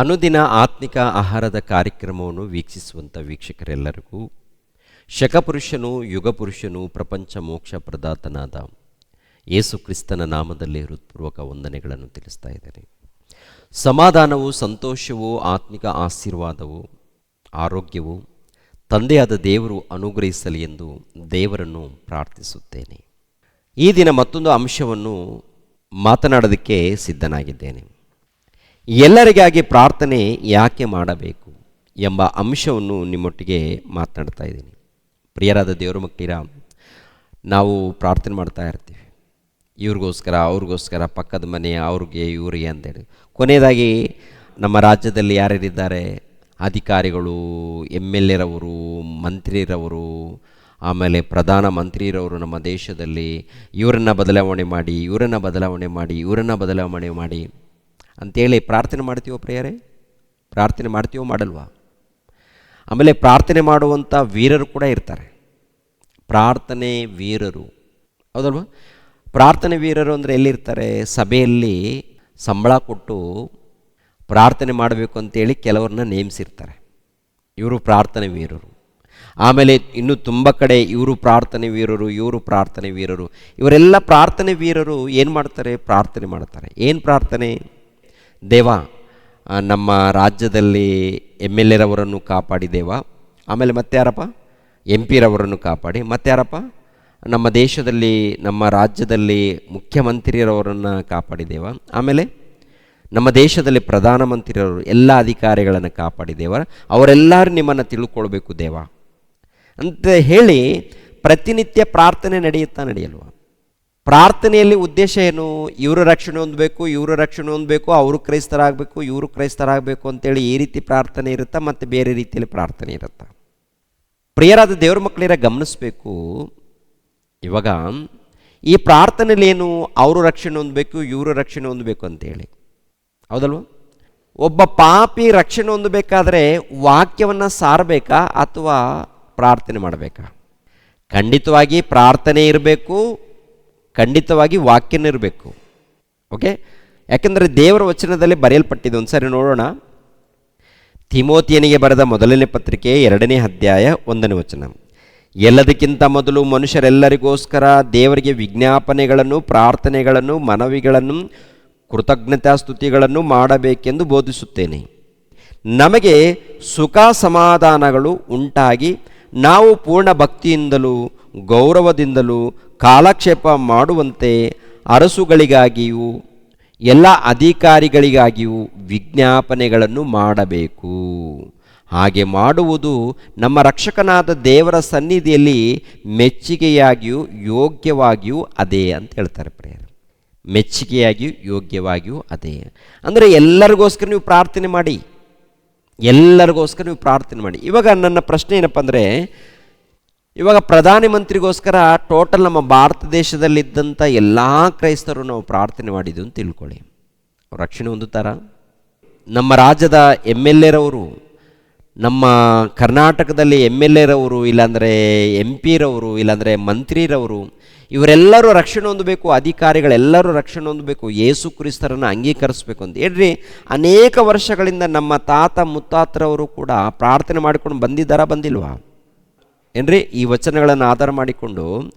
ಅನುದಿನ ಆತ್ಮಿಕ ಆಹಾರದ ಕಾರ್ಯಕ್ರಮವನ್ನು ವೀಕ್ಷಿಸುವಂಥ ವೀಕ್ಷಕರೆಲ್ಲರಿಗೂ ಶಕಪುರುಷನು ಯುಗಪುರುಷನು ಪ್ರಪಂಚ ಮೋಕ್ಷ ಪ್ರದಾತನಾದ ಯೇಸು ಕ್ರಿಸ್ತನ ನಾಮದಲ್ಲಿ ಹೃತ್ಪೂರ್ವಕ ವಂದನೆಗಳನ್ನು ತಿಳಿಸ್ತಾ ಇದ್ದೇನೆ. ಸಮಾಧಾನವು, ಸಂತೋಷವು, ಆತ್ಮಿಕ ಆಶೀರ್ವಾದವು, ಆರೋಗ್ಯವು ತಂದೆಯಾದ ದೇವರು ಅನುಗ್ರಹಿಸಲಿ ಎಂದು ದೇವರನ್ನು ಪ್ರಾರ್ಥಿಸುತ್ತೇನೆ. ಈ ದಿನ ಮತ್ತೊಂದು ಅಂಶವನ್ನು ಮಾತನಾಡೋದಕ್ಕೆ ಸಿದ್ಧನಾಗಿದ್ದೇನೆ. ಎಲ್ಲರಿಗಾಗಿ ಪ್ರಾರ್ಥನೆ ಯಾಕೆ ಮಾಡಬೇಕು ಎಂಬ ಅಂಶವನ್ನು ನಿಮ್ಮೊಟ್ಟಿಗೆ ಮಾತನಾಡ್ತಾ ಇದ್ದೀನಿ. ಪ್ರಿಯರಾದ ದೇವರ ಮಕ್ಕಳಿರ, ನಾವು ಪ್ರಾರ್ಥನೆ ಮಾಡ್ತಾ ಇರ್ತೀವಿ, ಇವ್ರಿಗೋಸ್ಕರ ಅವ್ರಿಗೋಸ್ಕರ, ಪಕ್ಕದ ಮನೆ ಅವ್ರಿಗೆ ಇವರಿಗೆ ಅಂತೇಳಿ. ಕೊನೆಯದಾಗಿ ನಮ್ಮ ರಾಜ್ಯದಲ್ಲಿ ಯಾರ್ಯಾರಿದ್ದಾರೆ, ಅಧಿಕಾರಿಗಳು, MLA ರವರು, ಮಂತ್ರಿರವರು, ಆಮೇಲೆ ಪ್ರಧಾನ ಮಂತ್ರಿರವರು ನಮ್ಮ ದೇಶದಲ್ಲಿ ಇವರನ್ನು ಬದಲಾವಣೆ ಮಾಡಿ, ಇವರನ್ನು ಬದಲಾವಣೆ ಮಾಡಿ, ಇವರನ್ನು ಬದಲಾವಣೆ ಮಾಡಿ ಅಂಥೇಳಿ ಪ್ರಾರ್ಥನೆ ಮಾಡ್ತೀವೋ ಪ್ರಿಯರೇ? ಪ್ರಾರ್ಥನೆ ಮಾಡ್ತೀವೋ ಮಾಡಲ್ವಾ? ಆಮೇಲೆ ಪ್ರಾರ್ಥನೆ ಮಾಡುವಂಥ ವೀರರು ಕೂಡ ಇರ್ತಾರೆ, ಪ್ರಾರ್ಥನೆ ವೀರರು, ಹೌದಲ್ವಾ? ಪ್ರಾರ್ಥನೆ ವೀರರು ಅಂದರೆ ಎಲ್ಲಿರ್ತಾರೆ? ಸಭೆಯಲ್ಲಿ ಸಂಬಳ ಕೊಟ್ಟು ಪ್ರಾರ್ಥನೆ ಮಾಡಬೇಕು ಅಂತೇಳಿ ಕೆಲವ್ರನ್ನ ನೇಮಿಸಿರ್ತಾರೆ, ಇವರು ಪ್ರಾರ್ಥನೆ ವೀರರು. ಆಮೇಲೆ ಇನ್ನು ತುಂಬ ಕಡೆ ಇವರು ಪ್ರಾರ್ಥನೆ ವೀರರು, ಇವರು ಪ್ರಾರ್ಥನೆ ವೀರರು. ಇವರೆಲ್ಲ ಪ್ರಾರ್ಥನೆ ವೀರರು ಏನು ಮಾಡ್ತಾರೆ? ಪ್ರಾರ್ಥನೆ ಮಾಡ್ತಾರೆ. ಏನು ಪ್ರಾರ್ಥನೆ? ದೇವ, ನಮ್ಮ ರಾಜ್ಯದಲ್ಲಿ MLA ರವರನ್ನು ಕಾಪಾಡಿ ದೇವ. ಆಮೇಲೆ ಮತ್ತೆ ಯಾರಪ್ಪ? MP ರವರನ್ನು ಕಾಪಾಡಿ. ಮತ್ತೆ ಯಾರಪ್ಪ? ನಮ್ಮ ದೇಶದಲ್ಲಿ, ನಮ್ಮ ರಾಜ್ಯದಲ್ಲಿ ಮುಖ್ಯಮಂತ್ರಿರವರನ್ನು ಕಾಪಾಡಿ ದೇವ. ಆಮೇಲೆ ನಮ್ಮ ದೇಶದಲ್ಲಿ ಪ್ರಧಾನಮಂತ್ರಿರವರು, ಎಲ್ಲ ಅಧಿಕಾರಿಗಳನ್ನು ಕಾಪಾಡಿ ದೇವ. ಅವರೆಲ್ಲರೂ ನಿಮ್ಮನ್ನು ತಿಳ್ಕೊಳ್ಬೇಕು ದೇವ ಅಂತ ಹೇಳಿ ಪ್ರತಿನಿತ್ಯ ಪ್ರಾರ್ಥನೆ ನಡೆಯಲ್ವ? ಪ್ರಾರ್ಥನೆಯಲ್ಲಿ ಉದ್ದೇಶ ಏನು? ಇವರು ರಕ್ಷಣೆ ಹೊಂದಬೇಕು, ಇವರು ರಕ್ಷಣೆ ಹೊಂದಬೇಕು, ಅವರು ಕ್ರೈಸ್ತರಾಗಬೇಕು, ಇವರು ಕ್ರೈಸ್ತರಾಗಬೇಕು ಅಂತೇಳಿ ಈ ರೀತಿ ಪ್ರಾರ್ಥನೆ ಇರುತ್ತಾ? ಮತ್ತು ಬೇರೆ ರೀತಿಯಲ್ಲಿ ಪ್ರಾರ್ಥನೆ ಇರುತ್ತಾ? ಪ್ರಿಯರಾದ ದೇವ್ರ ಮಕ್ಕಳಿರ ಗಮನಿಸಬೇಕು. ಇವಾಗ ಈ ಪ್ರಾರ್ಥನೆಯಲ್ಲಿ ಏನು? ಅವರು ರಕ್ಷಣೆ ಹೊಂದಬೇಕು, ಇವರು ರಕ್ಷಣೆ ಹೊಂದಬೇಕು ಅಂತೇಳಿ, ಹೌದಲ್ವ? ಒಬ್ಬ ಪಾಪಿ ರಕ್ಷಣೆ ಹೊಂದಬೇಕಾದ್ರೆ ವಾಕ್ಯವನ್ನು ಸಾರಬೇಕಾ ಅಥವಾ ಪ್ರಾರ್ಥನೆ ಮಾಡಬೇಕಾ? ಖಂಡಿತವಾಗಿ ಪ್ರಾರ್ಥನೆ ಇರಬೇಕು, ಖಂಡಿತವಾಗಿ ವಾಕ್ಯನ ಇರಬೇಕು. ಓಕೆ, ಯಾಕೆಂದರೆ ದೇವರ ವಚನದಲ್ಲಿ ಬರೆಯಲ್ಪಟ್ಟಿದೆ. ಒಂದು ಸಾರಿ ನೋಡೋಣ. ತಿಮೋತಿಯನಿಗೆ ಬರೆದ ಮೊದಲನೇ ಪತ್ರಿಕೆ 2ನೇ ಅಧ್ಯಾಯ 1ನೇ ವಚನ. ಎಲ್ಲದಕ್ಕಿಂತ ಮೊದಲು ಮನುಷ್ಯರೆಲ್ಲರಿಗೋಸ್ಕರ ದೇವರಿಗೆ ವಿಜ್ಞಾಪನೆಗಳನ್ನು, ಪ್ರಾರ್ಥನೆಗಳನ್ನು, ಮನವಿಗಳನ್ನು, ಕೃತಜ್ಞತಾಸ್ತುತಿಗಳನ್ನು ಮಾಡಬೇಕೆಂದು ಬೋಧಿಸುತ್ತೇನೆ. ನಮಗೆ ಸುಖ ಸಮಾಧಾನಗಳು ಉಂಟಾಗಿ ನಾವು ಪೂರ್ಣ ಭಕ್ತಿಯಿಂದಲೂ ಗೌರವದಿಂದಲೂ ಕಾಲಕ್ಷೇಪ ಮಾಡುವಂತೆ ಅರಸುಗಳಿಗಾಗಿಯೂ ಎಲ್ಲ ಅಧಿಕಾರಿಗಳಿಗಾಗಿಯೂ ವಿಜ್ಞಾಪನೆಗಳನ್ನು ಮಾಡಬೇಕು. ಹಾಗೆ ಮಾಡುವುದು ನಮ್ಮ ರಕ್ಷಕನಾದ ದೇವರ ಸನ್ನಿಧಿಯಲ್ಲಿ ಮೆಚ್ಚುಗೆಯಾಗಿಯೂ ಯೋಗ್ಯವಾಗಿಯೂ ಅದೇ ಅಂತ ಹೇಳ್ತಾರೆ ಪ್ರಿಯರೇ. ಮೆಚ್ಚುಗೆಯಾಗಿಯೂ ಯೋಗ್ಯವಾಗಿಯೂ ಅದೇ ಅಂದರೆ ಎಲ್ಲರಿಗೋಸ್ಕರ ನೀವು ಪ್ರಾರ್ಥನೆ ಮಾಡಿ, ಎಲ್ಲರಿಗೋಸ್ಕರ ನೀವು ಪ್ರಾರ್ಥನೆ ಮಾಡಿ. ಇವಾಗ ನನ್ನ ಪ್ರಶ್ನೆ ಏನಪ್ಪ ಅಂದರೆ, ಇವಾಗ ಪ್ರಧಾನಮಂತ್ರಿಗೋಸ್ಕರ ಟೋಟಲ್ ನಮ್ಮ ಭಾರತ ದೇಶದಲ್ಲಿದ್ದಂಥ ಎಲ್ಲ ಕ್ರೈಸ್ತರು ನಾವು ಪ್ರಾರ್ಥನೆ ಮಾಡಿದ್ದು ಅಂತ ತಿಳ್ಕೊಳ್ಳಿ, ಅವ್ರು ರಕ್ಷಣೆ ಹೊಂದುತ್ತಾರ? ನಮ್ಮ ರಾಜ್ಯದ MLA ರವರು, ನಮ್ಮ ಕರ್ನಾಟಕದಲ್ಲಿ MLA ರವರು, ಇಲ್ಲಾಂದರೆ MP ರವರು, ಇಲ್ಲಾಂದರೆ ಮಂತ್ರಿರವರು, ಇವರೆಲ್ಲರೂ ರಕ್ಷಣೆ ಹೊಂದಬೇಕು, ಅಧಿಕಾರಿಗಳೆಲ್ಲರೂ ರಕ್ಷಣೆ ಹೊಂದಬೇಕು, ಯೇಸು ಕ್ರಿಸ್ತರನ್ನು ಅಂಗೀಕರಿಸಬೇಕು ಅಂತ ಹೇಳ್ರಿ. ಅನೇಕ ವರ್ಷಗಳಿಂದ ನಮ್ಮ ತಾತ ಮುತ್ತಾತರವರು ಕೂಡ ಪ್ರಾರ್ಥನೆ ಮಾಡಿಕೊಂಡು ಬಂದಿದ್ದಾರಾ, ಬಂದಿಲ್ವಾ ಏನ್ರಿ? ಈ ವಚನಗಳನ್ನು ಆಧಾರ ಮಾಡಿಕೊಂಡು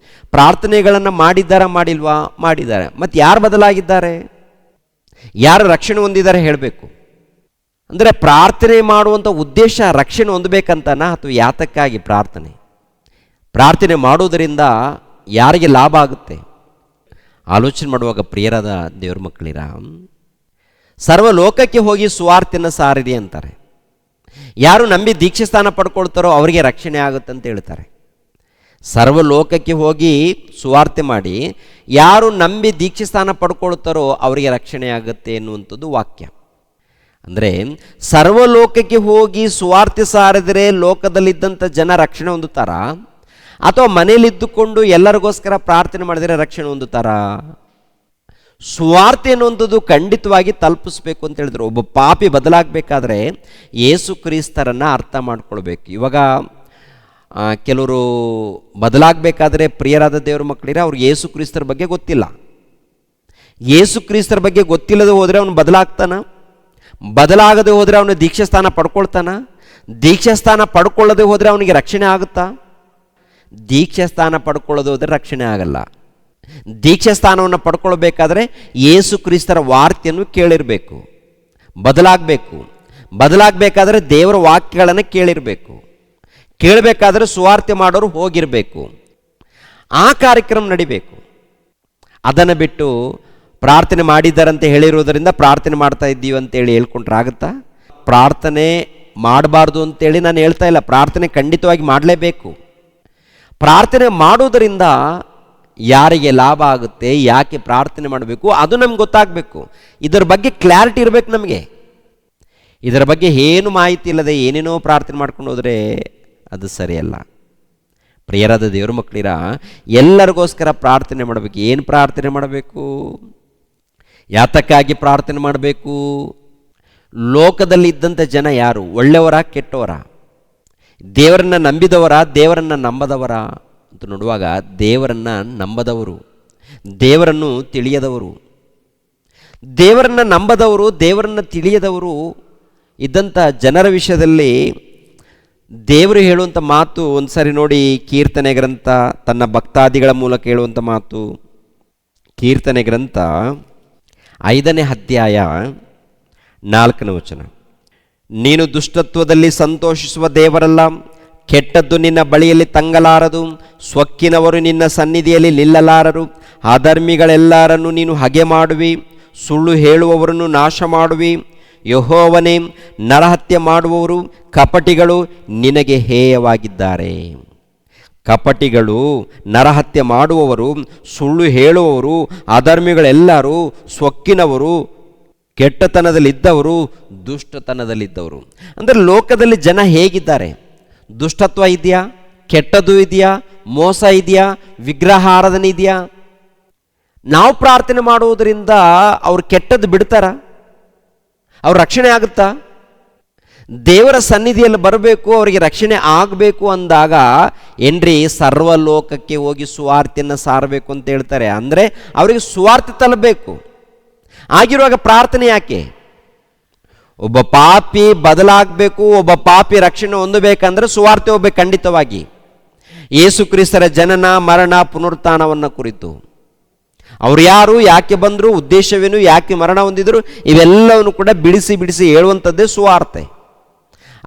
ಪ್ರಾರ್ಥನೆಗಳನ್ನು ಮಾಡಿದ್ದಾರಾ, ಮಾಡಿಲ್ವಾ? ಮಾಡಿದ್ದಾರೆ. ಮತ್ತು ಯಾರು ಬದಲಾಗಿದ್ದಾರೆ, ಯಾರು ರಕ್ಷಣೆ ಹೊಂದಿದ್ದಾರೆ ಹೇಳಬೇಕು. ಅಂದರೆ ಪ್ರಾರ್ಥನೆ ಮಾಡುವಂಥ ಉದ್ದೇಶ ರಕ್ಷಣೆ ಹೊಂದಬೇಕಂತನಾ ಅಥವಾ ಯಾತಕ್ಕಾಗಿ ಪ್ರಾರ್ಥನೆ? ಪ್ರಾರ್ಥನೆ ಮಾಡೋದರಿಂದ ಯಾರಿಗೆ ಲಾಭ ಆಗುತ್ತೆ? ಆಲೋಚನೆ ಮಾಡುವಾಗ ಪ್ರಿಯರಾದ ದೇವ್ರ ಮಕ್ಕಳಿರ, ಸರ್ವಲೋಕಕ್ಕೆ ಹೋಗಿ ಸುವಾರ್ತೆಯನ್ನು ಸಾರಿರಿ ಅಂತಾರೆ. ಯಾರು ನಂಬಿ ದೀಕ್ಷೆ ಸ್ಥಾನ ಪಡ್ಕೊಳ್ತಾರೋ ಅವರಿಗೆ ರಕ್ಷಣೆ ಆಗುತ್ತೆ ಅಂತ ಹೇಳ್ತಾರೆ. ಸರ್ವಲೋಕಕ್ಕೆ ಹೋಗಿ ಸುವಾರ್ತೆ ಮಾಡಿ ಯಾರು ನಂಬಿ ದೀಕ್ಷೆ ಸ್ಥಾನ ಪಡ್ಕೊಳ್ತಾರೋ ಅವರಿಗೆ ರಕ್ಷಣೆ ಆಗುತ್ತೆ ಎನ್ನುವಂಥದ್ದು ವಾಕ್ಯ. ಅಂದರೆ ಸರ್ವಲೋಕಕ್ಕೆ ಹೋಗಿ ಸುವಾರ್ತೆ ಸಾರಿದರೆ ಲೋಕದಲ್ಲಿದ್ದಂಥ ಜನ ರಕ್ಷಣೆ ಹೊಂದುತ್ತಾರಾ ಅಥವಾ ಮನೆಯಲ್ಲಿದ್ದುಕೊಂಡು ಎಲ್ಲರಿಗೋಸ್ಕರ ಪ್ರಾರ್ಥನೆ ಮಾಡಿದರೆ ರಕ್ಷಣೆ ಹೊಂದುತ್ತಾರಾ? ಸುವಾರ್ತೆ ಅನ್ನುವಂಥದ್ದು ಖಂಡಿತವಾಗಿ ತಲುಪಿಸ್ಬೇಕು ಅಂತ ಹೇಳಿದ್ರು. ಒಬ್ಬ ಪಾಪಿ ಬದಲಾಗಬೇಕಾದ್ರೆ ಯೇಸು ಕ್ರಿಸ್ತರನ್ನು ಅರ್ಥ ಮಾಡ್ಕೊಳ್ಬೇಕು. ಇವಾಗ ಕೆಲವರು ಬದಲಾಗಬೇಕಾದ್ರೆ ಪ್ರಿಯರಾದ ದೇವರ ಮಕ್ಕಳಿರ ಅವ್ರಿಗೆ ಯೇಸು ಕ್ರಿಸ್ತರ ಬಗ್ಗೆ ಗೊತ್ತಿಲ್ಲ. ಯೇಸು ಕ್ರಿಸ್ತರ ಬಗ್ಗೆ ಗೊತ್ತಿಲ್ಲದೆ ಹೋದರೆ ಅವನು ಬದಲಾಗ್ತಾನ? ಬದಲಾಗದೆ ಹೋದರೆ ಅವನು ದೀಕ್ಷಾಸ್ಥಾನ ಪಡ್ಕೊಳ್ತಾನ? ದೀಕ್ಷಾಸ್ಥಾನ ಪಡ್ಕೊಳ್ಳದೆ ಹೋದರೆ ಅವನಿಗೆ ರಕ್ಷಣೆ ಆಗುತ್ತಾ? ದೀಕ್ಷಾಸ್ಥಾನ ಪಡ್ಕೊಳ್ಳೋದು ಹೋದರೆ ರಕ್ಷಣೆ ಆಗಲ್ಲ. ದೀಕ್ಷಾಸ್ಥಾನವನ್ನು ಪಡ್ಕೊಳ್ಬೇಕಾದ್ರೆ ಯೇಸು ಕ್ರಿಸ್ತರ ವಾರ್ತೆಯನ್ನು ಕೇಳಿರಬೇಕು, ಬದಲಾಗಬೇಕು. ಬದಲಾಗಬೇಕಾದ್ರೆ ದೇವರ ವಾಕ್ಯಗಳನ್ನು ಕೇಳಿರಬೇಕು. ಕೇಳಬೇಕಾದ್ರೆ ಸುವಾರ್ತೆ ಮಾಡೋರು ಹೋಗಿರಬೇಕು. ಆ ಕಾರ್ಯಕ್ರಮ ನಡಿಬೇಕು. ಅದನ್ನು ಬಿಟ್ಟು ಪ್ರಾರ್ಥನೆ ಮಾಡಿದ್ದಾರಂತೆ ಹೇಳಿರೋದರಿಂದ ಪ್ರಾರ್ಥನೆ ಮಾಡ್ತಾ ಇದ್ದೀವಿ ಅಂತೇಳಿ ಹೇಳ್ಕೊಂಡ್ರಾಗುತ್ತಾ? ಪ್ರಾರ್ಥನೆ ಮಾಡಬಾರ್ದು ಅಂತೇಳಿ ನಾನು ಹೇಳ್ತಾ ಇಲ್ಲ. ಪ್ರಾರ್ಥನೆ ಖಂಡಿತವಾಗಿ ಮಾಡಲೇಬೇಕು. ಪ್ರಾರ್ಥನೆ ಮಾಡೋದರಿಂದ ಯಾರಿಗೆ ಲಾಭ ಆಗುತ್ತೆ, ಯಾಕೆ ಪ್ರಾರ್ಥನೆ ಮಾಡಬೇಕು, ಅದು ನಮ್ಗೆ ಗೊತ್ತಾಗಬೇಕು. ಇದರ ಬಗ್ಗೆ ಕ್ಲಾರಿಟಿ ಇರಬೇಕು ನಮಗೆ. ಇದರ ಬಗ್ಗೆ ಏನು ಮಾಹಿತಿ ಇಲ್ಲದೆ ಏನೇನೋ ಪ್ರಾರ್ಥನೆ ಮಾಡ್ಕೊಂಡು ಹೋದರೆ ಅದು ಸರಿಯಲ್ಲ. ಪ್ರಿಯರಾದ ದೇವರ ಮಕ್ಕಳಿರ, ಎಲ್ಲರಿಗೋಸ್ಕರ ಪ್ರಾರ್ಥನೆ ಮಾಡಬೇಕು. ಏನು ಪ್ರಾರ್ಥನೆ ಮಾಡಬೇಕು? ಯಾತಕ್ಕಾಗಿ ಪ್ರಾರ್ಥನೆ ಮಾಡಬೇಕು? ಲೋಕದಲ್ಲಿ ಇದ್ದಂಥ ಜನ ಯಾರು? ಒಳ್ಳೆಯವರ, ಕೆಟ್ಟವರ? ದೇವರನ್ನು ನಂಬಿದವರ, ದೇವರನ್ನು ನಂಬದವರ ಅಂತ ನೋಡುವಾಗ ದೇವರನ್ನು ನಂಬದವರು, ದೇವರನ್ನು ತಿಳಿಯದವರು. ದೇವರನ್ನು ನಂಬದವರು, ದೇವರನ್ನು ತಿಳಿಯದವರು ಇದ್ದಂಥ ಜನರ ವಿಷಯದಲ್ಲಿ ದೇವರು ಹೇಳುವಂಥ ಮಾತು ಒಂದು ಸಾರಿ ನೋಡಿ. ಕೀರ್ತನೆ ಗ್ರಂಥ ತನ್ನ ಭಕ್ತಾದಿಗಳ ಮೂಲಕ ಹೇಳುವಂಥ ಮಾತು. ಕೀರ್ತನೆ ಗ್ರಂಥ 5ನೇ ಅಧ್ಯಾಯ 4ನೇ ವಚನ. ನೀನು ದುಷ್ಟತ್ವದಲ್ಲಿ ಸಂತೋಷಿಸುವ ದೇವರಲ್ಲ, ಕೆಟ್ಟದ್ದು ನಿನ್ನ ಬಳಿಯಲ್ಲಿ ತಂಗಲಾರದು, ಸ್ವಕ್ಕಿನವರು ನಿನ್ನ ಸನ್ನಿಧಿಯಲ್ಲಿ ನಿಲ್ಲಲಾರರು. ಅಧರ್ಮಿಗಳೆಲ್ಲರನ್ನು ನೀನು ಹಗೆ ಮಾಡುವಿ, ಸುಳ್ಳು ಹೇಳುವವರನ್ನು ನಾಶ ಮಾಡುವಿ. ಯೆಹೋವನೇ, ನರಹತ್ಯೆ ಮಾಡುವವರು ಕಪಟಿಗಳು ನಿನಗೆ ಹೇಯವಾಗಿದ್ದಾರೆ. ಕಪಟಿಗಳು, ನರಹತ್ಯೆ ಮಾಡುವವರು, ಸುಳ್ಳು ಹೇಳುವವರು, ಅಧರ್ಮಿಗಳೆಲ್ಲರೂ, ಸ್ವಕ್ಕಿನವರು, ಕೆಟ್ಟತನದಲ್ಲಿದ್ದವರು, ದುಷ್ಟತನದಲ್ಲಿದ್ದವರು. ಅಂದರೆ ಲೋಕದಲ್ಲಿ ಜನ ಹೇಗಿದ್ದಾರೆ? ದುಷ್ಟತ್ವ ಇದೆಯಾ? ಕೆಟ್ಟದ್ದು ಇದೆಯಾ? ಮೋಸ ಇದೆಯಾ? ವಿಗ್ರಹ ಆರಾಧನೆ ಇದೆಯಾ? ನಾವು ಪ್ರಾರ್ಥನೆ ಮಾಡುವುದರಿಂದ ಅವ್ರು ಕೆಟ್ಟದ್ದು ಬಿಡ್ತಾರ? ಅವ್ರ ರಕ್ಷಣೆ ಆಗುತ್ತಾ? ದೇವರ ಸನ್ನಿಧಿಯಲ್ಲಿ ಬರಬೇಕು, ಅವರಿಗೆ ರಕ್ಷಣೆ ಆಗಬೇಕು ಅಂದಾಗ ಏನ್ರಿ ಸರ್ವಲೋಕಕ್ಕೆ ಹೋಗಿ ಸುವಾರ್ತೆಯನ್ನು ಸಾರಬೇಕು ಅಂತ ಹೇಳ್ತಾರೆ. ಅಂದರೆ ಅವರಿಗೆ ಸುವಾರ್ತೆ ತಲುಪಬೇಕು. ಆಗಿರುವಾಗ ಪ್ರಾರ್ಥನೆ ಯಾಕೆ? ಒಬ್ಬ ಪಾಪಿ ಬದಲಾಗಬೇಕು, ಒಬ್ಬ ಪಾಪಿ ರಕ್ಷಣೆ ಹೊಂದಬೇಕಂದ್ರೆ ಸುವಾರ್ತೆ ಹೋಗ್ಬೇಕು ಖಂಡಿತವಾಗಿ. ಯೇಸು ಕ್ರಿಸ್ತರ ಜನನ, ಮರಣ, ಪುನರುತ್ಥಾನವನ್ನು ಕುರಿತು ಅವ್ರು ಯಾರು, ಯಾಕೆ ಬಂದರು, ಉದ್ದೇಶವೇನು, ಯಾಕೆ ಮರಣ ಹೊಂದಿದ್ರು, ಇವೆಲ್ಲವನ್ನು ಕೂಡ ಬಿಡಿಸಿ ಬಿಡಿಸಿ ಹೇಳುವಂಥದ್ದೇ ಸುವಾರ್ತೆ.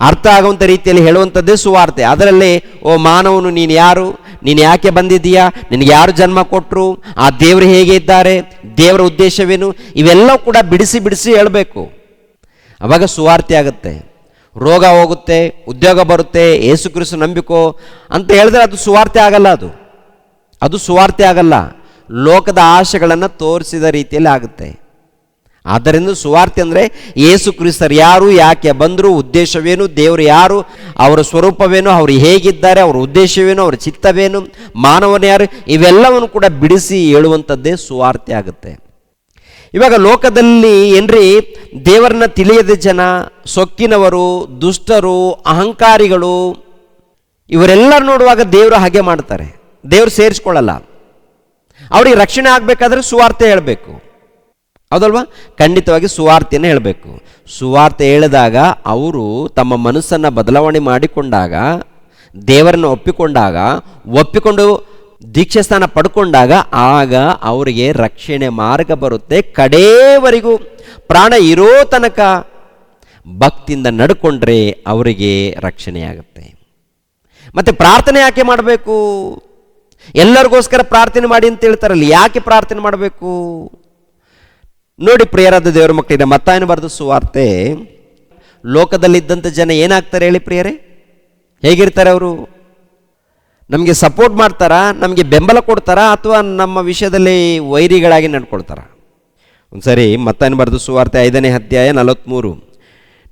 ಅರ್ಥ ಆಗುವಂಥ ರೀತಿಯಲ್ಲಿ ಹೇಳುವಂಥದ್ದೇ ಸುವಾರ್ತೆ. ಅದರಲ್ಲಿ ಓ ಮಾನವನು, ನೀನು ಯಾರು, ನೀನು ಯಾಕೆ ಬಂದಿದ್ದೀಯಾ, ನಿನಗೆ ಯಾರು ಜನ್ಮ ಕೊಟ್ಟರು, ಆ ದೇವರು ಹೇಗೆ ಇದ್ದಾರೆ, ದೇವರ ಉದ್ದೇಶವೇನು, ಇವೆಲ್ಲ ಕೂಡ ಬಿಡಿಸಿ ಬಿಡಿಸಿ ಹೇಳಬೇಕು. ಅವಾಗ ಸುವಾರ್ತೆ ಆಗುತ್ತೆ. ರೋಗ ಹೋಗುತ್ತೆ, ಉದ್ಯೋಗ ಬರುತ್ತೆ, ಯೇಸು ಕ್ರಿಸ್ತ ನಂಬಿಕೋ ಅಂತ ಹೇಳಿದ್ರೆ ಅದು ಸುವಾರ್ತೆ ಆಗಲ್ಲ. ಅದು ಸುವಾರ್ತೆ ಆಗಲ್ಲ. ಲೋಕದ ಆಶೆಗಳನ್ನು ತೋರಿಸಿದ ರೀತಿಯಲ್ಲಿ ಆಗುತ್ತೆ. ಆದ್ದರಿಂದ ಸುವಾರ್ತೆ ಅಂದರೆ ಯೇಸು ಕ್ರಿಸ್ತರು ಯಾರು, ಯಾಕೆ ಬಂದರು, ಉದ್ದೇಶವೇನು, ದೇವರು ಯಾರು, ಅವರ ಸ್ವರೂಪವೇನು, ಅವರು ಹೇಗಿದ್ದಾರೆ, ಅವರ ಉದ್ದೇಶವೇನು, ಅವರ ಚಿತ್ತವೇನು, ಮಾನವನ ಯಾರು, ಇವೆಲ್ಲವನ್ನು ಕೂಡ ಬಿಡಿಸಿ ಹೇಳುವಂಥದ್ದೇ ಸುವಾರ್ತೆ ಆಗುತ್ತೆ. ಇವಾಗ ಲೋಕದಲ್ಲಿ ಏನ್ರಿ ದೇವರನ್ನ ತಿಳಿಯದ ಜನ, ಸೊಕ್ಕಿನವರು, ದುಷ್ಟರು, ಅಹಂಕಾರಿಗಳು, ಇವರೆಲ್ಲರೂ ನೋಡುವಾಗ ದೇವರು ಹಾಗೆ ಮಾಡ್ತಾರೆ. ದೇವರು ಸೇರಿಸ್ಕೊಳ್ಳಲ್ಲ. ಅವ್ರಿಗೆ ರಕ್ಷಣೆ ಆಗಬೇಕಾದ್ರೆ ಸುವಾರ್ತೆ ಹೇಳಬೇಕು, ಹೌದಲ್ವಾ? ಖಂಡಿತವಾಗಿ ಸುವಾರ್ತೆಯನ್ನು ಹೇಳಬೇಕು. ಸುವಾರ್ತೆ ಹೇಳಿದಾಗ ಅವರು ತಮ್ಮ ಮನಸ್ಸನ್ನು ಬದಲಾವಣೆ ಮಾಡಿಕೊಂಡಾಗ, ದೇವರನ್ನು ಒಪ್ಪಿಕೊಂಡು ದೀಕ್ಷಾಸ್ಥಾನ ಪಡ್ಕೊಂಡಾಗ ಆಗ ಅವರಿಗೆ ರಕ್ಷಣೆ ಮಾರ್ಗ ಬರುತ್ತೆ. ಕಡೆಯವರೆಗೂ ಪ್ರಾಣ ಇರೋ ತನಕ ಭಕ್ತಿಯಿಂದ ನಡ್ಕೊಂಡ್ರೆ ಅವರಿಗೆ ರಕ್ಷಣೆಯಾಗುತ್ತೆ. ಮತ್ತು ಪ್ರಾರ್ಥನೆ ಯಾಕೆ ಮಾಡಬೇಕು? ಎಲ್ಲರಿಗೋಸ್ಕರ ಪ್ರಾರ್ಥನೆ ಮಾಡಿ ಅಂತ ಹೇಳ್ತಾರಲ್ಲ, ಯಾಕೆ ಪ್ರಾರ್ಥನೆ ಮಾಡಬೇಕು? ನೋಡಿ ಪ್ರಿಯರಾದ ದೇವರ ಮಕ್ಕಳಿಗೆ, ಮತ್ತಾಯನು ಬರೆದ ಸುವಾರ್ತೆ, ಲೋಕದಲ್ಲಿದ್ದಂಥ ಜನ ಏನಾಗ್ತಾರೆ ಹೇಳಿ ಪ್ರಿಯರೇ? ಹೇಗಿರ್ತಾರೆ ಅವರು? ನಮಗೆ ಸಪೋರ್ಟ್ ಮಾಡ್ತಾರಾ, ನಮಗೆ ಬೆಂಬಲ ಕೊಡ್ತಾರಾ, ಅಥವಾ ನಮ್ಮ ವಿಷಯದಲ್ಲಿ ವೈರಿಗಳಾಗಿ ನಡ್ಕೊಳ್ತಾರ? ಒಂದ್ಸರಿ ಮತ್ತಾಯನು ಬರೆದ ಸುವಾರ್ತೆ 5ನೇ ಅಧ್ಯಾಯ 43,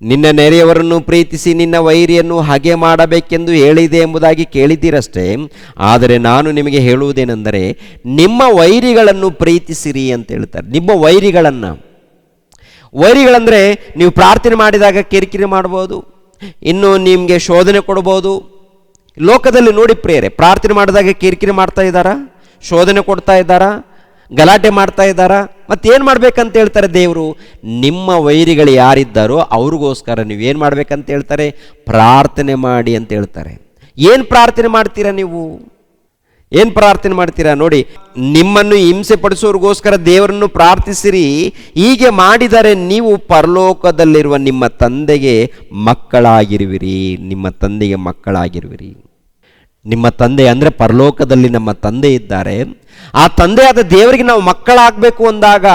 ನಿನ್ನ ನೆರೆಯವರನ್ನು ಪ್ರೀತಿಸಿ ನಿನ್ನ ವೈರಿಯನ್ನು ಹಾಗೆ ಮಾಡಬೇಕೆಂದು ಹೇಳಿದೆ ಎಂಬುದಾಗಿ ಕೇಳಿದ್ದೀರಷ್ಟೇ. ಆದರೆ ನಾನು ನಿಮಗೆ ಹೇಳುವುದೇನೆಂದರೆ, ನಿಮ್ಮ ವೈರಿಗಳನ್ನು ಪ್ರೀತಿಸಿರಿ ಅಂತ ಹೇಳ್ತಾರೆ. ನಿಮ್ಮ ವೈರಿಗಳಂದರೆ ನೀವು ಪ್ರಾರ್ಥನೆ ಮಾಡಿದಾಗ ಕಿರಿಕಿರಿ ಮಾಡ್ಬೋದು, ಇನ್ನು ನಿಮಗೆ ಶೋಧನೆ ಕೊಡ್ಬೋದು. ಲೋಕದಲ್ಲಿ ನೋಡಿ ಪ್ರಿಯರೇ, ಪ್ರಾರ್ಥನೆ ಮಾಡಿದಾಗ ಕಿರಿಕಿರಿ ಮಾಡ್ತಾ ಇದ್ದಾರಾ, ಶೋಧನೆ ಕೊಡ್ತಾ ಇದ್ದಾರಾ? ಗಲಾಟೆ ಮಾಡ್ತಾ ಇದ್ದಾರಾ? ಮತ್ತೇನು ಮಾಡ್ಬೇಕಂತ ಹೇಳ್ತಾರೆ ದೇವರು? ನಿಮ್ಮ ವೈರಿಗಳು ಯಾರಿದ್ದಾರೋ ಅವ್ರಿಗೋಸ್ಕರ ನೀವೇನು ಮಾಡ್ಬೇಕಂತ ಹೇಳ್ತಾರೆ? ಪ್ರಾರ್ಥನೆ ಮಾಡಿ ಅಂತ ಹೇಳ್ತಾರೆ. ಏನು ಪ್ರಾರ್ಥನೆ ಮಾಡ್ತೀರಾ ನೀವು? ಏನು ಪ್ರಾರ್ಥನೆ ಮಾಡ್ತೀರಾ ನೋಡಿ, ನಿಮ್ಮನ್ನು ಹಿಂಸೆ ಪಡಿಸೋರಿಗೋಸ್ಕರ ದೇವರನ್ನು ಪ್ರಾರ್ಥಿಸಿರಿ. ಹೀಗೆ ಮಾಡಿದರೆ ನೀವು ಪರಲೋಕದಲ್ಲಿರುವ ನಿಮ್ಮ ತಂದೆಗೆ ಮಕ್ಕಳಾಗಿರುವಿರಿ. ನಿಮ್ಮ ತಂದೆಗೆ ಮಕ್ಕಳಾಗಿರುವಿರಿ. ನಿಮ್ಮ ತಂದೆ ಅಂದರೆ ಪರಲೋಕದಲ್ಲಿ ನಮ್ಮ ತಂದೆ ಇದ್ದಾರೆ. ಆ ತಂದೆಯಾದ ದೇವರಿಗೆ ನಾವು ಮಕ್ಕಳಾಗಬೇಕು ಅಂದಾಗ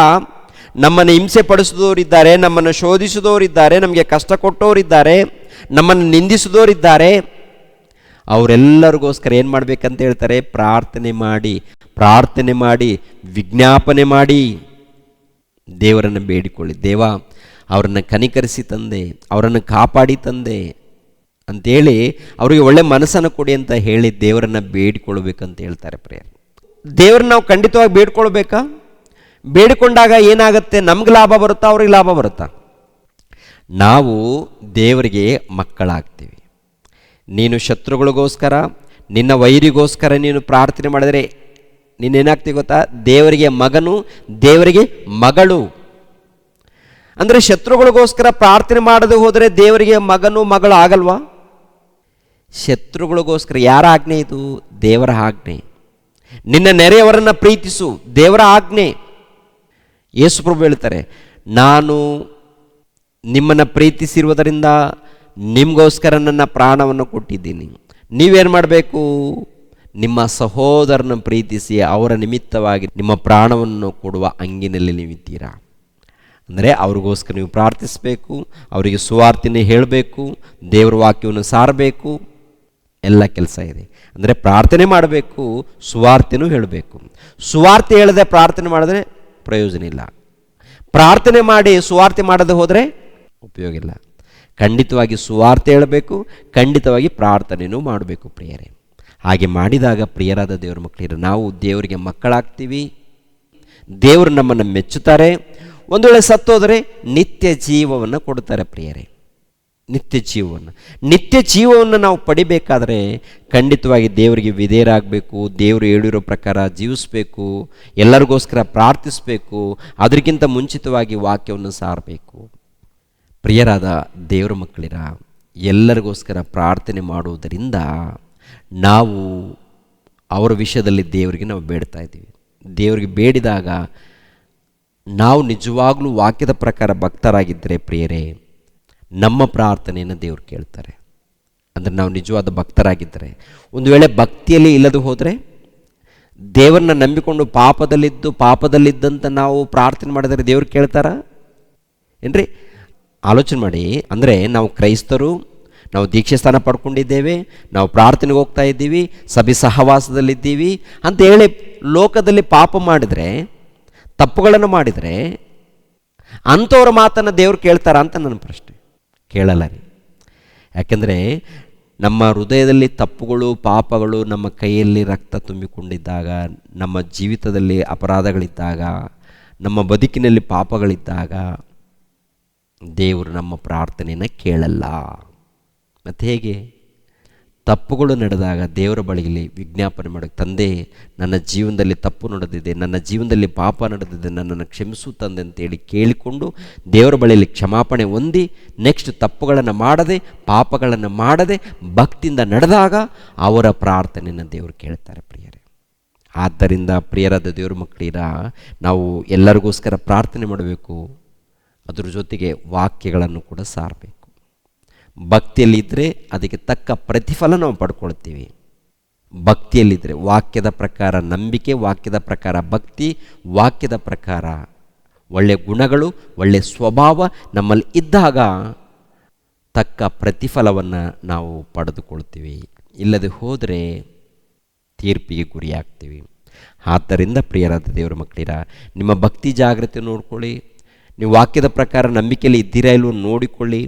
ನಮ್ಮನ್ನು ಹಿಂಸೆ ಪಡಿಸಿದವರಿದ್ದಾರೆ, ನಮ್ಮನ್ನು ಶೋಧಿಸಿದವರಿದ್ದಾರೆ, ನಮಗೆ ಕಷ್ಟ ಕೊಟ್ಟವರಿದ್ದಾರೆ, ನಮ್ಮನ್ನು ನಿಂದಿಸಿದವರಿದ್ದಾರೆ. ಅವರೆಲ್ಲರಿಗೋಸ್ಕರ ಏನು ಮಾಡಬೇಕಂತ ಹೇಳ್ತಾರೆ? ಪ್ರಾರ್ಥನೆ ಮಾಡಿ, ಪ್ರಾರ್ಥನೆ ಮಾಡಿ, ವಿಜ್ಞಾಪನೆ ಮಾಡಿ ದೇವರನ್ನು ಬೇಡಿಕೊಳ್ಳಿ. ದೇವ, ಅವರನ್ನು ಕನಿಕರಿಸಿ ತಂದೆ, ಅವರನ್ನು ಕಾಪಾಡಿ ತಂದೆ ಅಂಥೇಳಿ ಅವರಿಗೆ ಒಳ್ಳೆ ಮನಸ್ಸನ್ನು ಕೊಡಿ ಅಂತ ಹೇಳಿ ದೇವರನ್ನು ಬೇಡಿಕೊಳ್ಬೇಕಂತ ಹೇಳ್ತಾರೆ. ಪ್ರೇಯರ್ ದೇವರನ್ನ ನಾವು ಖಂಡಿತವಾಗಿ ಬೇಡ್ಕೊಳ್ಬೇಕಾ? ಬೇಡಿಕೊಂಡಾಗ ಏನಾಗುತ್ತೆ? ನಮ್ಗೆ ಲಾಭ ಬರುತ್ತಾ, ಅವ್ರಿಗೆ ಲಾಭ ಬರುತ್ತಾ? ನಾವು ದೇವರಿಗೆ ಮಕ್ಕಳಾಗ್ತೀವಿ. ನೀನು ಶತ್ರುಗಳಿಗೋಸ್ಕರ, ನಿನ್ನ ವೈರಿಗೋಸ್ಕರ ನೀನು ಪ್ರಾರ್ಥನೆ ಮಾಡಿದರೆ ನೀನೇನಾಗ್ತೀವಿ ಗೊತ್ತಾ? ದೇವರಿಗೆ ಮಗನು, ದೇವರಿಗೆ ಮಗಳು. ಅಂದರೆ ಶತ್ರುಗಳಿಗೋಸ್ಕರ ಪ್ರಾರ್ಥನೆ ಮಾಡದೆ ಹೋದರೆ ದೇವರಿಗೆ ಮಗನು ಮಗಳು ಆಗಲ್ವಾ? ಶತ್ರುಗಳಿಗೋಸ್ಕರ ಯಾರ ಆಜ್ಞೆ ಇದು? ದೇವರ ಆಜ್ಞೆ. ನಿನ್ನ ನೆರೆಯವರನ್ನು ಪ್ರೀತಿಸು, ದೇವರ ಆಜ್ಞೆ. ಯೇಸುಪ್ರಭು ಹೇಳ್ತಾರೆ, ನಾನು ನಿಮ್ಮನ್ನು ಪ್ರೀತಿಸಿರುವುದರಿಂದ ನಿಮಗೋಸ್ಕರ ನನ್ನ ಪ್ರಾಣವನ್ನು ಕೊಟ್ಟಿದ್ದೀನಿ. ನೀವೇನು ಮಾಡಬೇಕು? ನಿಮ್ಮ ಸಹೋದರನ ಪ್ರೀತಿಸಿ ಅವರ ನಿಮಿತ್ತವಾಗಿ ನಿಮ್ಮ ಪ್ರಾಣವನ್ನು ಕೊಡುವ ಹಂಗಿನಲ್ಲಿ ನೀವಿದ್ದೀರಾ. ಅಂದರೆ ಅವ್ರಿಗೋಸ್ಕರ ನೀವು ಪ್ರಾರ್ಥಿಸಬೇಕು, ಅವರಿಗೆ ಸುವಾರ್ತೆನೇ ಹೇಳಬೇಕು, ದೇವರ ವಾಕ್ಯವನ್ನು ಸಾರಬೇಕು. ಎಲ್ಲ ಕೆಲಸ ಇದೆ. ಅಂದರೆ ಪ್ರಾರ್ಥನೆ ಮಾಡಬೇಕು, ಸುವಾರ್ತೆನೂ ಹೇಳಬೇಕು. ಸುವಾರ್ತೆ ಹೇಳದೆ ಪ್ರಾರ್ಥನೆ ಮಾಡಿದ್ರೆ ಪ್ರಯೋಜನ ಇಲ್ಲ. ಪ್ರಾರ್ಥನೆ ಮಾಡಿ ಸುವಾರ್ತೆ ಮಾಡದೆ ಹೋದರೆ ಉಪಯೋಗ ಇಲ್ಲ. ಖಂಡಿತವಾಗಿ ಸುವಾರ್ತೆ ಹೇಳಬೇಕು, ಖಂಡಿತವಾಗಿ ಪ್ರಾರ್ಥನೆಯೂ ಮಾಡಬೇಕು ಪ್ರಿಯರೇ. ಹಾಗೆ ಮಾಡಿದಾಗ ಪ್ರಿಯರಾದ ದೇವರ ಮಕ್ಕಳಿರೋ ನಾವು ದೇವರಿಗೆ ಮಕ್ಕಳಾಗ್ತೀವಿ. ದೇವರು ನಮ್ಮನ್ನು ಮೆಚ್ಚುತ್ತಾರೆ. ಒಂದು ವೇಳೆ ಸತ್ತೋದರೆ ನಿತ್ಯ ಜೀವವನ್ನು ಕೊಡ್ತಾರೆ ಪ್ರಿಯರೇ. ನಿತ್ಯ ಜೀವವನ್ನು ನಾವು ಪಡಿಬೇಕಾದರೆ ಖಂಡಿತವಾಗಿ ದೇವರಿಗೆ ವಿಧೇಯರಾಗಬೇಕು. ದೇವರು ಹೇಳಿರೋ ಪ್ರಕಾರ ಜೀವಿಸಬೇಕು, ಎಲ್ಲರಿಗೋಸ್ಕರ ಪ್ರಾರ್ಥಿಸಬೇಕು, ಅದಕ್ಕಿಂತ ಮುಂಚಿತವಾಗಿ ವಾಕ್ಯವನ್ನು ಸಾರಬೇಕು. ಪ್ರಿಯರಾದ ದೇವರ ಮಕ್ಕಳಿರ, ಎಲ್ಲರಿಗೋಸ್ಕರ ಪ್ರಾರ್ಥನೆ ಮಾಡುವುದರಿಂದ ನಾವು ಅವರ ವಿಷಯದಲ್ಲಿ ದೇವರಿಗೆ ನಾವು ಬೇಡ್ತಾ ಇದ್ದೀವಿ. ದೇವರಿಗೆ ಬೇಡಿದಾಗ ನಾವು ನಿಜವಾಗ್ಲೂ ವಾಕ್ಯದ ಪ್ರಕಾರ ಭಕ್ತರಾಗಿದ್ದರೆ ಪ್ರಿಯರೇ, ನಮ್ಮ ಪ್ರಾರ್ಥನೆಯನ್ನು ದೇವರು ಕೇಳ್ತಾರೆ. ಅಂದರೆ ನಾವು ನಿಜವಾದ ಭಕ್ತರಾಗಿದ್ದರೆ. ಒಂದು ವೇಳೆ ಭಕ್ತಿಯಲ್ಲಿ ಇಲ್ಲದೆ ಹೋದರೆ, ದೇವರನ್ನ ನಂಬಿಕೊಂಡು ಪಾಪದಲ್ಲಿದ್ದಂತ ನಾವು ಪ್ರಾರ್ಥನೆ ಮಾಡಿದರೆ ದೇವ್ರು ಕೇಳ್ತಾರ ಏನ್ರಿ? ಆಲೋಚನೆ ಮಾಡಿ. ಅಂದರೆ ನಾವು ಕ್ರೈಸ್ತರು, ನಾವು ದೀಕ್ಷೆ ಸ್ಥಾನ ಪಡ್ಕೊಂಡಿದ್ದೇವೆ, ನಾವು ಪ್ರಾರ್ಥನೆಗೆ ಹೋಗ್ತಾ ಇದ್ದೀವಿ, ಸಭೆ ಸಹವಾಸದಲ್ಲಿದ್ದೀವಿ ಅಂತ ಹೇಳಿ ಲೋಕದಲ್ಲಿ ಪಾಪ ಮಾಡಿದರೆ, ತಪ್ಪುಗಳನ್ನು ಮಾಡಿದರೆ ಅಂಥವ್ರ ಮಾತನ್ನು ದೇವ್ರು ಕೇಳ್ತಾರ ಅಂತ ನನ್ನ ಪ್ರಶ್ನೆ. ಕೇಳಲ್ಲ ರೀ. ಯಾಕೆಂದರೆ ನಮ್ಮ ಹೃದಯದಲ್ಲಿ ತಪ್ಪುಗಳು, ಪಾಪಗಳು, ನಮ್ಮ ಕೈಯಲ್ಲಿ ರಕ್ತ ತುಂಬಿಕೊಂಡಿದ್ದಾಗ, ನಮ್ಮ ಜೀವಿತದಲ್ಲಿ ಅಪರಾಧಗಳಿದ್ದಾಗ, ನಮ್ಮ ಬದುಕಿನಲ್ಲಿ ಪಾಪಗಳಿದ್ದಾಗ ದೇವರು ನಮ್ಮ ಪ್ರಾರ್ಥನೆಯನ್ನು ಕೇಳಲ್ಲ. ಮತ್ತು ಹೇಗೆ? ತಪ್ಪುಗಳು ನಡೆದಾಗ ದೇವರ ಬಳಿಯಲ್ಲಿ ವಿಜ್ಞಾಪನೆ ಮಾಡೋಕ್ಕೆ, ತಂದೆ ನನ್ನ ಜೀವನದಲ್ಲಿ ತಪ್ಪು ನಡೆದಿದೆ, ನನ್ನ ಜೀವನದಲ್ಲಿ ಪಾಪ ನಡೆದಿದೆ, ನನ್ನನ್ನು ಕ್ಷಮಿಸು ತಂದೆ ಅಂತೇಳಿ ಕೇಳಿಕೊಂಡು ದೇವರ ಬಳಿಯಲ್ಲಿ ಕ್ಷಮಾಪಣೆ ಹೊಂದಿ ನೆಕ್ಸ್ಟ್ ತಪ್ಪುಗಳನ್ನು ಮಾಡದೆ, ಪಾಪಗಳನ್ನು ಮಾಡದೆ ಭಕ್ತಿಯಿಂದ ನಡೆದಾಗ ಅವರ ಪ್ರಾರ್ಥನೆಯನ್ನು ದೇವರು ಕೇಳ್ತಾರೆ ಪ್ರಿಯರೇ. ಆದ್ದರಿಂದ ಪ್ರಿಯರಾದ ದೇವರ ಮಕ್ಕಳಿರ, ನಾವು ಎಲ್ಲರಿಗೋಸ್ಕರ ಪ್ರಾರ್ಥನೆ ಮಾಡಬೇಕು, ಅದ್ರ ಜೊತೆಗೆ ವಾಕ್ಯಗಳನ್ನು ಕೂಡ ಸಾರಬೇಕು. ಭಕ್ತಿಯಲ್ಲಿದ್ದರೆ ಅದಕ್ಕೆ ತಕ್ಕ ಪ್ರತಿಫಲ ನಾವು ಪಡ್ಕೊಳ್ತೀವಿ. ಭಕ್ತಿಯಲ್ಲಿದ್ದರೆ ವಾಕ್ಯದ ಪ್ರಕಾರ ನಂಬಿಕೆ, ವಾಕ್ಯದ ಪ್ರಕಾರ ಭಕ್ತಿ, ವಾಕ್ಯದ ಪ್ರಕಾರ ಒಳ್ಳೆಯ ಗುಣಗಳು, ಒಳ್ಳೆಯ ಸ್ವಭಾವ ನಮ್ಮಲ್ಲಿ ಇದ್ದಾಗ ತಕ್ಕ ಪ್ರತಿಫಲವನ್ನು ನಾವು ಪಡೆದುಕೊಳ್ತೀವಿ. ಇಲ್ಲದೆ ಹೋದರೆ ತೀರ್ಪಿಗೆ ಗುರಿಯಾಗ್ತೀವಿ. ಆದ್ದರಿಂದ ಪ್ರಿಯರಾದ ದೇವರ ಮಕ್ಕಳಿರ, ನಿಮ್ಮ ಭಕ್ತಿ ಜಾಗೃತಿ ನೋಡ್ಕೊಳ್ಳಿ. ನೀವು ವಾಕ್ಯದ ಪ್ರಕಾರ ನಂಬಿಕೆಯಲ್ಲಿ ಇದ್ದೀರಾ ಇಲ್ವೋ ನೋಡಿಕೊಳ್ಳಿ.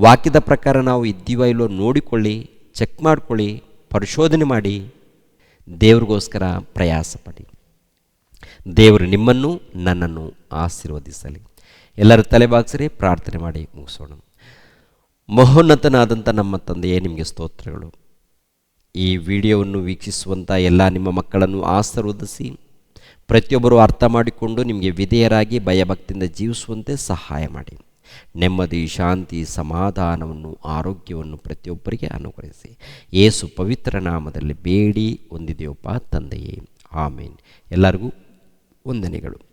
ವಾಕ್ಯದ ಪ್ರಕಾರ ನಾವು ಇದ್ದೀವ ಇಲ್ವೋ ನೋಡಿಕೊಳ್ಳಿ, ಚೆಕ್ ಮಾಡಿಕೊಳ್ಳಿ, ಪರಿಶೋಧನೆ ಮಾಡಿ, ದೇವ್ರಿಗೋಸ್ಕರ ಪ್ರಯಾಸ ಪಡಿ. ದೇವರು ನಿಮ್ಮನ್ನು ನನ್ನನ್ನು ಆಶೀರ್ವದಿಸಲಿ. ಎಲ್ಲರ ತಲೆಬಾಗಿಸಿರಿ, ಪ್ರಾರ್ಥನೆ ಮಾಡಿ ಮುಗಿಸೋಣ. ಮಹೋನ್ನತನಾದಂಥ ನಮ್ಮ ತಂದೆಯೇ, ನಿಮಗೆ ಸ್ತೋತ್ರಗಳು. ಈ ವಿಡಿಯೋವನ್ನು ವೀಕ್ಷಿಸುವಂಥ ಎಲ್ಲ ನಿಮ್ಮ ಮಕ್ಕಳನ್ನು ಆಶೀರ್ವದಿಸಿ ಪ್ರತಿಯೊಬ್ಬರು ಅರ್ಥ ಮಾಡಿಕೊಂಡು ನಿಮಗೆ ವಿಧೇಯರಾಗಿ ಭಯಭಕ್ತಿಯಿಂದ ಜೀವಿಸುವಂತೆ ಸಹಾಯ ಮಾಡಿ. ನೆಮ್ಮದಿ, ಶಾಂತಿ, ಸಮಾಧಾನವನ್ನು, ಆರೋಗ್ಯವನ್ನು ಪ್ರತಿಯೊಬ್ಬರಿಗೆ ಅನುಗ್ರಹಿಸಿ. ಯೇಸು ಪವಿತ್ರ ನಾಮದಲ್ಲಿ ಬೇಡಿ ಹೊಂದಿದೆಯಪ್ಪ ತಂದೆಯೇ, ಆಮೇನ್. ಎಲ್ಲರಿಗೂ ವಂದನೆಗಳು.